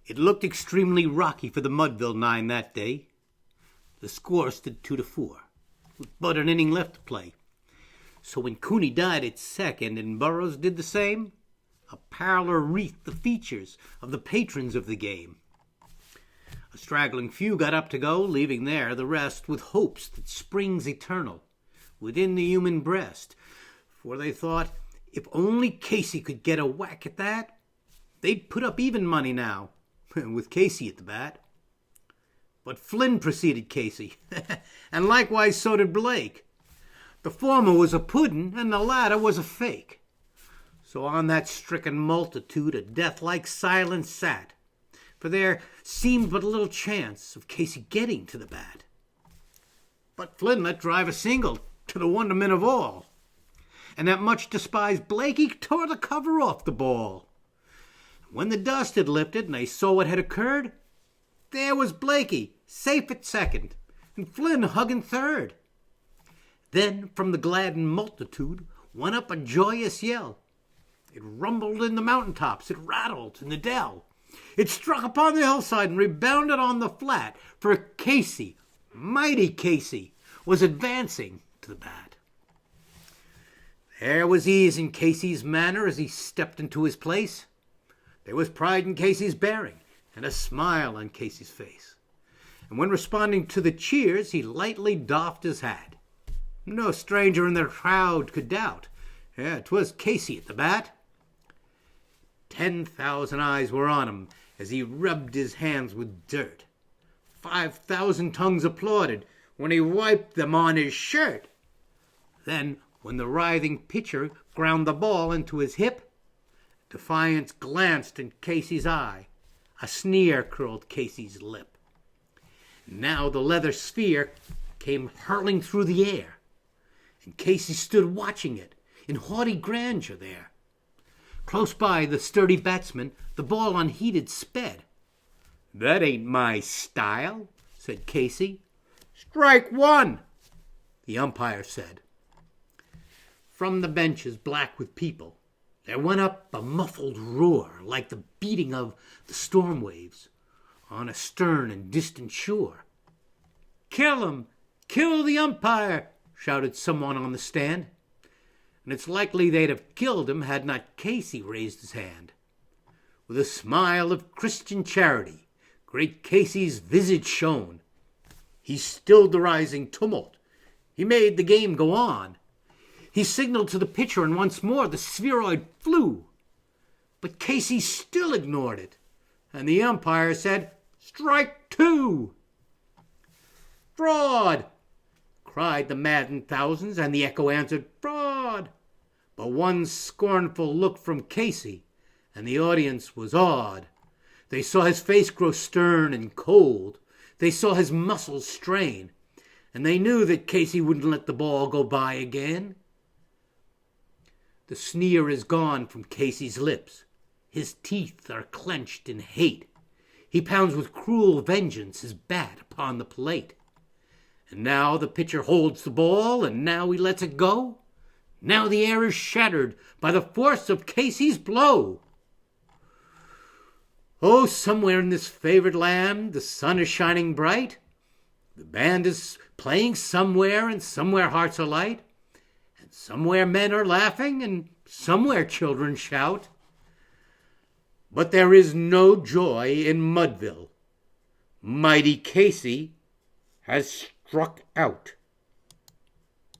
It looked extremely rocky for the Mudville Nine that day. The score stood 2-4, with but an inning left to play. So when Cooney died at second and Burroughs did the same, a parlor wreathed the features of the patrons of the game. A straggling few got up to go, leaving there the rest with hopes that springs eternal within the human breast. For they thought, if only Casey could get a whack at that, they'd put up even money now, with Casey at the bat. But Flynn preceded Casey, and likewise so did Blake. The former was a puddin', and the latter was a fake. So on that stricken multitude a death-like silence sat, for there seemed but little chance of Casey getting to the bat. But Flynn let drive a single, to the wonderment of all, and that much-despised Blakey tore the cover off the ball. When the dust had lifted and they saw what had occurred, there was Blakey, safe at second, and Flynn hugging third. Then from the gladdened multitude went up a joyous yell. It rumbled in the mountaintops, it rattled in the dell. It struck upon the hillside and rebounded on the flat, for Casey, mighty Casey, was advancing to the bat. There was ease in Casey's manner as he stepped into his place. There was pride in Casey's bearing and a smile on Casey's face. And when responding to the cheers, he lightly doffed his hat. No stranger in the crowd could doubt. 'Twas Casey at the bat. 10,000 eyes were on him as he rubbed his hands with dirt. 5,000 tongues applauded when he wiped them on his shirt. Then, when the writhing pitcher ground the ball into his hip, defiance glanced in Casey's eye. A sneer curled Casey's lip. Now the leather sphere came hurtling through the air, and Casey stood watching it in haughty grandeur there. Close by the sturdy batsman, the ball unheeded sped. "That ain't my style," said Casey. "Strike one," the umpire said. From the benches black with people, there went up a muffled roar like the beating of the storm waves on a stern and distant shore. "Kill him! Kill the umpire!" shouted someone on the stand. And it's likely they'd have killed him had not Casey raised his hand. With a smile of Christian charity, great Casey's visage shone. He stilled the rising tumult. He made the game go on. He signaled to the pitcher, and once more the spheroid flew. But Casey still ignored it, and the umpire said, "Strike two." "Fraud!" cried the maddened thousands, and the echo answered, "Fraud!" But one scornful look from Casey, and the audience was awed. They saw his face grow stern and cold. They saw his muscles strain, and they knew that Casey wouldn't let the ball go by again. The sneer is gone from Casey's lips. His teeth are clenched in hate. He pounds with cruel vengeance his bat upon the plate. And now the pitcher holds the ball, and now he lets it go. Now the air is shattered by the force of Casey's blow. Oh, somewhere in this favored land the sun is shining bright. The band is playing somewhere, and somewhere hearts are light. And somewhere men are laughing, and somewhere children shout. But there is no joy in Mudville. Mighty Casey has struck out.